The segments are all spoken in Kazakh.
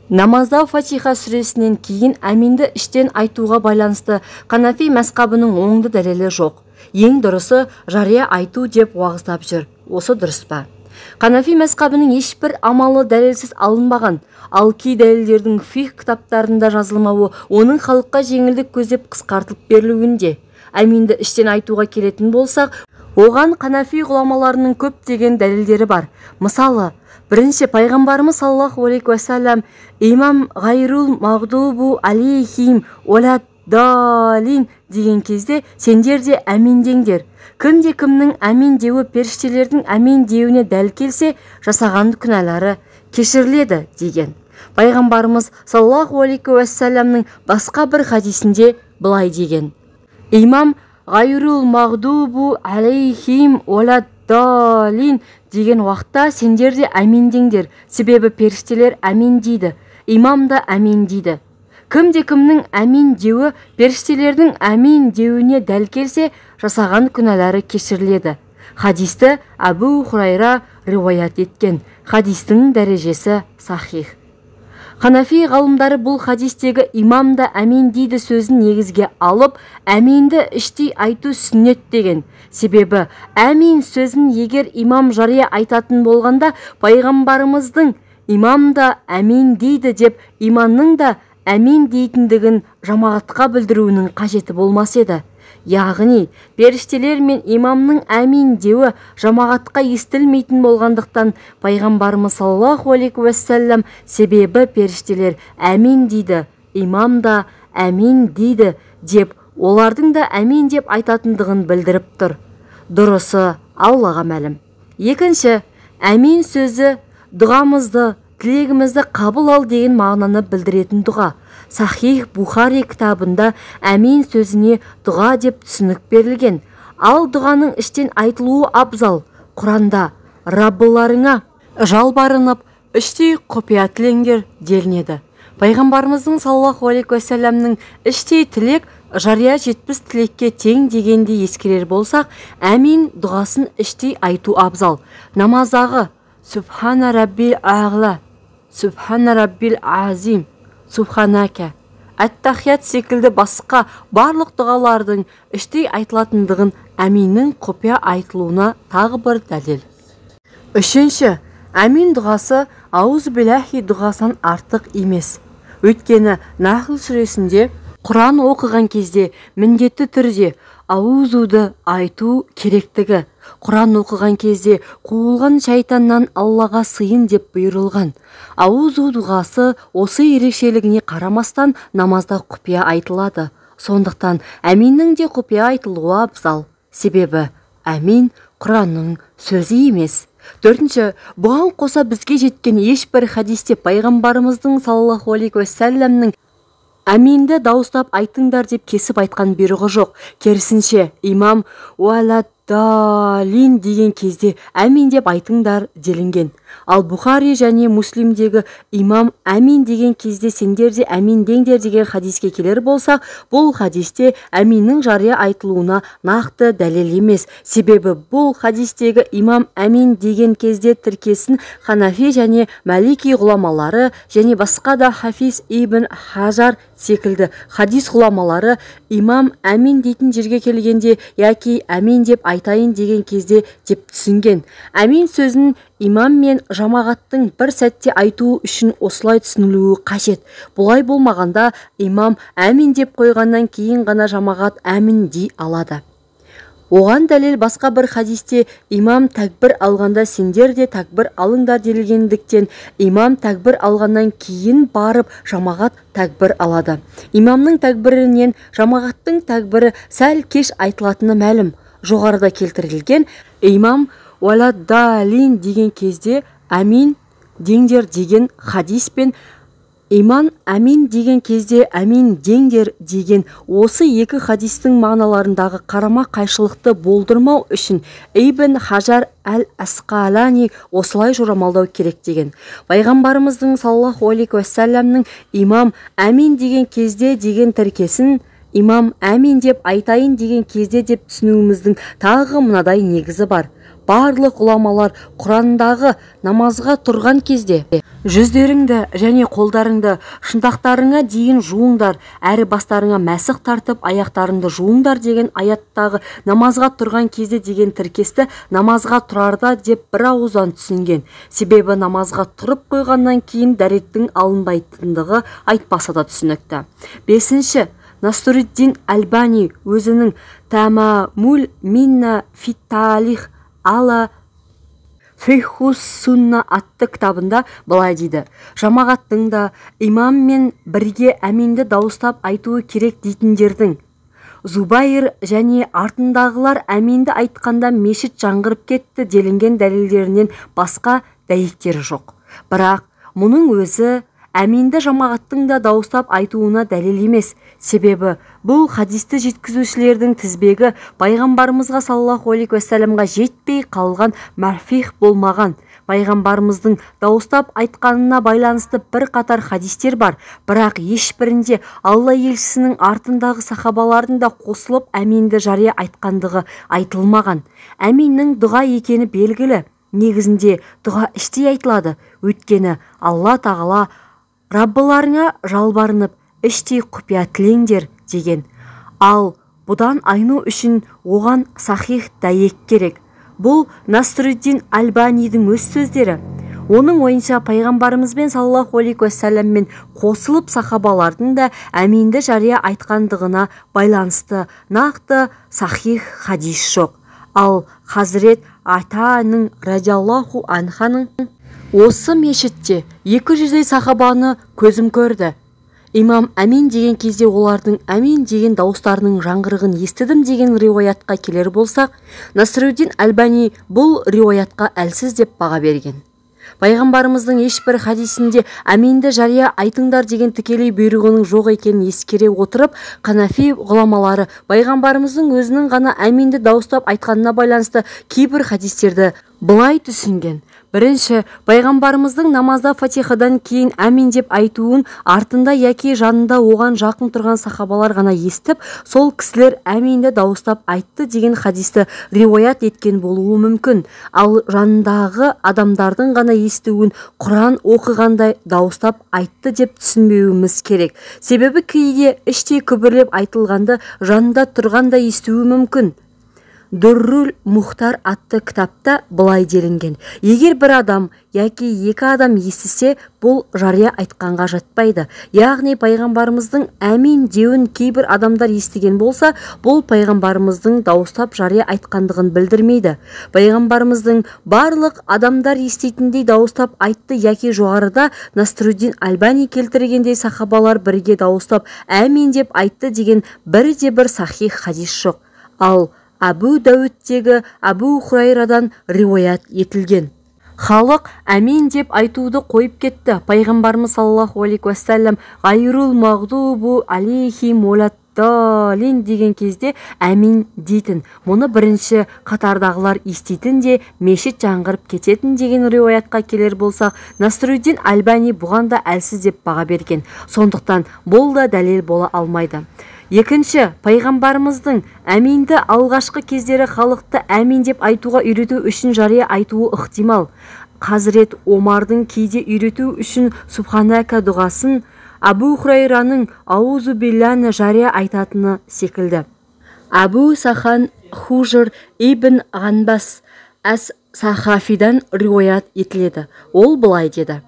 Намазда Фатиха сүресінен кейін әминді іштен айтуға байланысты Ханафи мәзһабының оңды дәлелі жоқ. Ең дұрысы жария айту деп уағыздап жүр. Осы дұрыс па? Ханафи мәзһабының ешбір амалы дәлелсіз алынбаған, ал кей дәлелдердің фиқ кітаптарында жазылмауы оның халыққа жеңілдік көздеп қысқартылып берілуінде. Әминді іштен айтуға келетін болсақ, оған Ханафи ғұламаларының көптеген дәлелдері бар. Мысалы, бірінші пайғамбарымыз саллаллаху алейхи уассалам имам ғайрул мағдубу алейхим уәләд-далин деген кезде сендер де әмин деңдер. Кімде-кімнің әмин деуі періштелердің әмин деуіне дәл келсе, жасаған күнәлары кешіріледі деген. Пайғамбарымыз саллаллаху алейхи уассаламның басқа бір хадисінде былай деген: имам ғайрул мағдубу алейхим уәләд-далин деген уақытта сендер де әмин деңдер, себебі періштелер әмин дейді, имам да әмин дейді. Кімде-кімнің әмин деуі періштелердің әмин деуіне дәл келсе, жасаған күнәлары кешіріледі. Хадисті Абу Хурайра риуаят еткен. Хадистің дәрежесі сахих. Ханафи ғалымдары бұл хадистегі имам да әмин дейді сөзін негізге алып, әминді іштей айту сүннет деген. Себебі әмин сөзін егер имам жария айтатын болғанда, пайғамбарымыздың имам да әмин дейді деп, иманның да әмин дейтіндігін жамағатқа білдіруінің қажеті болмас еді. Яғни, періштелер мен имамның әмин деуі жамағатқа естілмейтін болғандықтан, пайғамбарымыз саллаллаху алейхи уассалам себебі періштелер әмин дейді, имам да әмин дейді деп, олардың да әмин деп айтатындығын білдіріп тұр. Дұрысы Аллаға мәлім. Екінші, әмин сөзі дұғамызды, тілегімізді қабыл ал деген мағынаны білдіретін дұға. Сахих Бухари кітабында әмин сөзіне дұға деп түсінік берілген. Ал дұғаның іштен айтылуы абзал. Құранда Раббыларыңа жалбарынып, іштей құпия тілеңдер делінеді. Пайғамбарымыздың саллаллаху алейхи уассаламның іштей тілек жария 70 тілекке тең дегенде ескерер болсақ, әмин дұғасын іштей айту абзал. Намаздағы Субхана Раббил Ағла, Субхана Раббил Азим, Субханака, Әт-Тахият секілді басқа барлық дұғалардың іштей айтылатындығын әминнің құпия айтылуына тағы бір дәлел. Үшінші, әмин дұғасы ауыз биләхи дұғасынан артық емес. Өйткені Нахл сүресінде Құран оқыған кезде міндетті түрде аузуды айту керектігі, Құран оқыған кезде қуылған шайтаннан Аллаға сыйын деп бұйырылған. Аузу дұғасы осы ерекшелігіне қарамастан намазда құпия айтылады. Сондықтан әминнің де құпия айтылуы абзал. Себебі әмин Құранның сөзі емес. Төртінші, бұған қоса бізге жеткен ешбір хадисте пайғамбарымыздың саллаллаху алейхи уассаламның әминді дауыстап айтыңдар деп кесіп айтқан бұйрығы жоқ. Керісінше, имам уәләд-далин деген кезде әмин деп айтыңдар делінген. Ал Бухари және Муслимдегі имам әмин деген кезде сендер де әмин деңдер деген хадиске келер болсақ, бұл хадисте әминнің жария айтылуына нақты дәлел емес. Себебі бұл хадистегі имам әмин деген кезде тіркесін Ханафи және Малики ғұламалары және басқа да Хафиз ибн Хажар секілді хадис ғұламалары имам әмин дейтін жерге келгенде яки әмин деп айтайын деген кезде деп түсінген. Әмин сөзін имам мен жамағаттың бір сәтте айтуы үшін осылай түсінілуі қажет. Бұлай болмағанда имам әмин деп қойғаннан кейін ғана жамағат әмин дей алады. Оған дәлел басқа бір хадисте имам тәкбір алғанда сендер де тәкбір алыңдар делгендіктен, имам тәкбір алғаннан кейін барып жамағат тәкбір алады. Имамның тәкбірінен жамағаттың тәкбірі сәл кеш айтылатыны мәлім. Жоғарыда келтірілген имам уәләд-далин деген кезде әмин деңдер деген хадис пен имам әмин деген кезде әмин деңдер деген осы екі хадистің мағыналарындағы қарама қайшылықты болдырмау үшін Ибн Хажар әл-Асқалани осылай жорамалдау керек деген. Пайғамбарымыздың саллаллаху алейхи уассаламның имам әмин деген кезде деген тіркесін имам әмин деп айтайын деген кезде деп түсінуіміздің тағы мынадай негізі бар. барлық ғұламалар Құрандағы намазға тұрған кезде жүздеріңді және қолдарыңды шынтақтарыңа дейін жуыңдар, әрі бастарыңа мәсіх тартып аяқтарыңды жуыңдар деген аяттағы намазға тұрған кезде деген тіркесті намазға тұрарда деп бір ауыздан түсінген. Себебі намазға тұрып қойғаннан кейін дәреттің алынбайтындығы айтпаса да түсінікті. 5. Насруддин Альбани өзінің Тамамул Минна Фитталих ала Фихус Сунна атты кітабында былай дейді: жамағаттың да имаммен бірге әминді дауыстап айтуы керек дейтіндердің Зубайр және артындағылар әминді айтқанда мешіт жаңғырып кетті делінген дәлелдерінен басқа дәйектері жоқ. Бірақ мұның өзі әминді жамағаттың да дауыстап айтуына дәлел емес. Себебі бұл хадисті жеткізушілердің тізбегі пайғамбарымызға саллаллаху алейхи уассаламға жетпей қалған марфих болмаған. Пайғамбарымыздың дауыстап айтқанына байланысты бір қатар хадистер бар, бірақ ешбірінде Алла елшісінің артындағы сахабалардың да қосылып әминді жария айтқандығы айтылмаған. Әминнің дұға екені белгілі. Негізінде дұға іштей айтылады. Өйткені Алла тағала Раббыларыңа жалбарынып іштей құпия тілеңдер деген. Ал бұдан айну үшін оған сахих дәйек керек. Бұл Насруддин Альбанидің өз сөздері. Оның ойынша пайғамбарымызбен саллаллаху алейхи уассаламмен қосылып сахабалардың да әминді жария айтқандығына байланысты нақты сахих хадис жоқ. Ал Хазрет Атаның радиаллаху анханың осы мешітте 200-дей сахабаны көзім көрді. Имам әмин деген кезде олардың әмин деген дауыстарының жаңғырығын естідім деген риуаятқа келер болсақ, Насруддин Альбани бұл риуаятқа әлсіз деп баға берген. Пайғамбарымыздың ешбір хадисінде әминді жария айтыңдар деген тікелей бұйрығының жоқ екенін ескере отырып, Ханафи ғұламалары пайғамбарымыздың өзінің ғана әминді дауыстап айтқанына байланысты кейбір хадистерді былай түсінген. Бірінші, пайғамбарымыздың намазда фатихадан кейін әмин деп айтуын артында яки жанында оған жақын тұрған сахабалар ғана естіп, сол кісілер әминді дауыстап айтты деген хадисті риуаят еткен болуы мүмкін. Ал жанындағы адамдардың ғана естуін Құран оқығандай дауыстап айтты деп түсінбеуіміз керек. Себебі кейде іштей күбірлеп айтылғанды жанында тұрғанда естуі мүмкін. Дуррул Мухтар атты кітапта былай делінген: егер бір адам яки екі адам естісе, бұл жария айтқанға жатпайды. Яғни пайғамбарымыздың әмин деуін кейбір адамдар естіген болса, бұл пайғамбарымыздың дауыстап жария айтқандығын білдірмейді. Пайғамбарымыздың барлық адамдар еститіндей дауыстап айтты яки жоғарыда Насруддин Альбани келтіргендей сахабалар бірге дауыстап әмин деп айтты деген бірде-бір сахих хадис жоқ. Ал Абу Дәуідтегі Абу Хурайрадан риуаят етілген: халық әмин деп айтуды қойып кетті. Пайғамбарымыз саллаллаху алейхи уассалам ғайрул мағдубу алейхим уалад-далин деген кезде әмин дейтін. Мұны бірінші қатардағылар еститін де мешіт жаңғырып кететін деген риуаятқа келер болсақ, Насруддин Альбани бұған да әлсіз деп баға берген. Сондықтан бұл да дәлел бола алмайды. Екінші, пайғамбарымыздың әминді алғашқы кездері халықты әмин деп айтуға үйрету үшін жария айтуы ықтимал. Хазрет Омардың кейде үйрету үшін Субханака дұғасын Абу Хурайраның аузу билләні жария айтатыны секілді. Абу Сахан Хужр ибн Ғанбас әс-Сахафидан риуаят етіледі. Ол былай деді: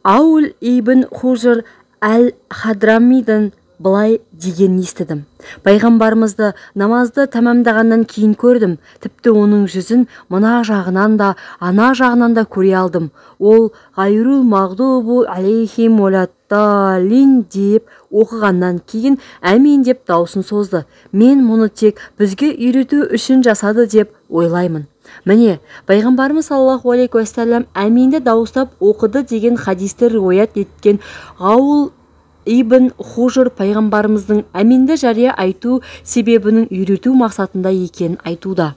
Аул ибн Хужр әл-Хадрамидан былай деген естідім: пайғамбарымызды намазды тәмамдағаннан кейін көрдім. Тіпті оның жүзін мына жағынан да, ана жағынан да көре алдым. Ол ғайрул мағдубу алейхим уалад-далин деп оқығаннан кейін әмин деп даусын созды. Мен мұны тек бізге үйрету үшін жасады деп ойлаймын. Міне, пайғамбарымыз саллаллаху алейхи уассалам әминді дауыстап оқыды деген хадисті риуаят еткен Ғаул ибн Хужр пайғамбарымыздың әминді жария айту себебінің үйрету мақсатында екенін айтуда.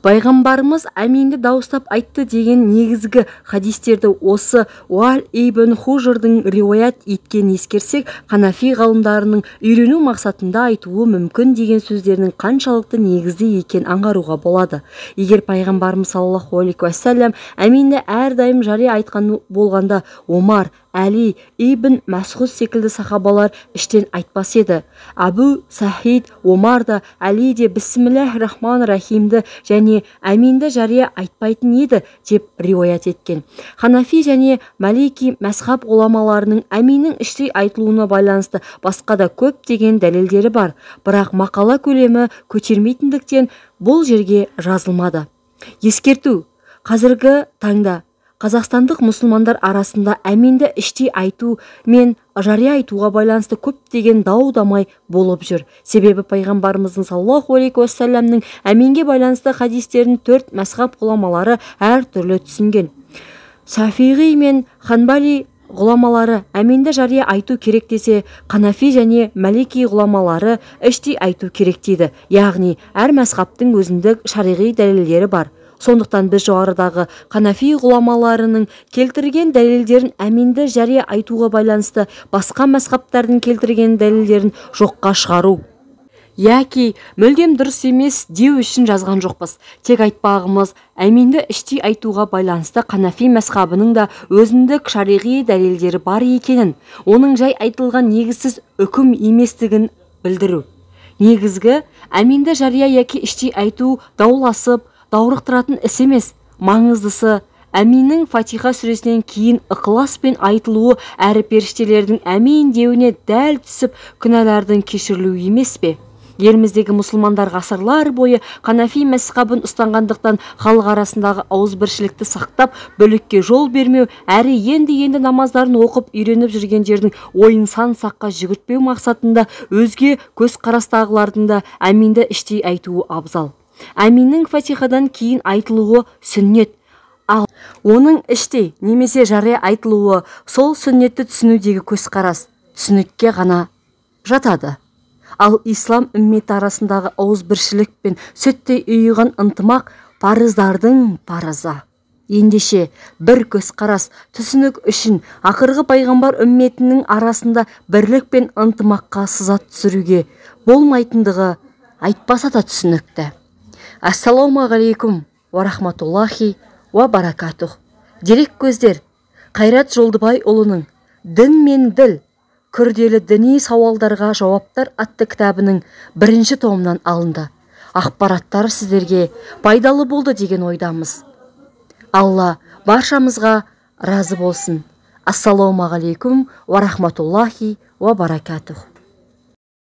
Пайғамбарымыз әминді дауыстап айтты деген негізгі хадистерді осы Уаль ибн Хужрдың риуаят еткен ескерсек, Ханафи ғалымдарының үйрену мақсатында айтуы мүмкін деген сөздерінің қаншалықты негізді екен аңғаруға болады. Егер пайғамбарымыз саллаллаху алейхи уассалам әминді әрдайым жария айтқан болғанда, Омар, Әли, ибн Мәсғуд секілді сахабалар іштен айтпас еді. Абу Сахид, Омар да, Әли де бисмиллахир-рахманир-рахимді және әминді жария айтпайтын еді деп риуаят еткен. Ханафи және Малики мәзһаб ғұламаларының әминнің іштей айтылуына байланысты басқа да көптеген дәлелдері бар, бірақ мақала көлемі көтермейтіндіктен бұл жерге жазылмады. Ескерту: қазіргі таңда қазақстандық мұсылмандар арасында әминді іштей айту мен жария айтуға байланысты көптеген дау-дамай болып жүр. Себебі пайғамбарымыздың саллаллаху алейхи уассаламның әминге байланысты хадистерін 4 мәзһаб ғұламалары әр түрлі түсінген. Шафиғи мен Ханбали ғұламалары әминді жария айту керек десе, Ханафи және Малики ғұламалары іштей айту керек дейді. Яғни әр мәзһабтың өзіндік шариғи дәлелдері бар. Сондықтан біз жоғарыдағы Ханафи ғұламаларының келтірген дәлелдерін әминді жария айтуға байланысты басқа мәзһабтардың келтірген дәлелдерін жоққа шығару яки мүлдем дұрыс емес деу үшін жазған жоқпыз. Тек айтпағымыз, әминді іштей айтуға байланысты Ханафи мәзһабының да өзіндік шариғи дәлелдері бар екенін, оның жай айтылған негізсіз үкім еместігін білдіру. Негізгі, әминді жария яки іштей айту дауласып даурықтыратын іс емес. Маңыздысы, әминнің Фатиха сүресінен кейін ықыласпен айтылуы әрі періштелердің әмин деуіне дәл түсіп күнәлардың кешірілуі емес пе? Еліміздегі мұсылмандар ғасырлар бойы Ханафи мәзһабын ұстанғандықтан халық арасындағы ауызбіршілікті сақтап, бүлікке жол бермеу, әрі енді намаздарын оқып үйреніп жүргендердің ойын сан-саққа жүгіртпеу мақсатында өзге көзқарастағылардың да әминді іштей айтуы абзал. Әминнің Фатихадан кейін айтылуы сүннет, ал оның іштей немесе жария айтылуы сол сүннетті түсінудегі көзқарас, түсінікке ғана жатады. Ал ислам үмметі арасындағы ауызбіршілік пен сүттей ұйыған ынтымақ парыздардың парызы. Ендеше бір көзқарас, түсінік үшін ақырғы пайғамбар үмметінің арасында бірлік пен ынтымаққа сызат түсіруге болмайтындығы айтпаса да түсінікті. Ассаламу алейкум ва рахматуллахи ва баракатух. Дерек көздер: Қайрат Жолдыбайұлының «Дін мен діл. Күрделі діни сауалдарға жауаптар» атты кітабының 1-ші томынан алынды. Ақпараттар сіздерге пайдалы болды деген ойдамыз. Алла баршамызға разы болсын. Ассаламу алейкум ва рахматуллахи ва баракатух.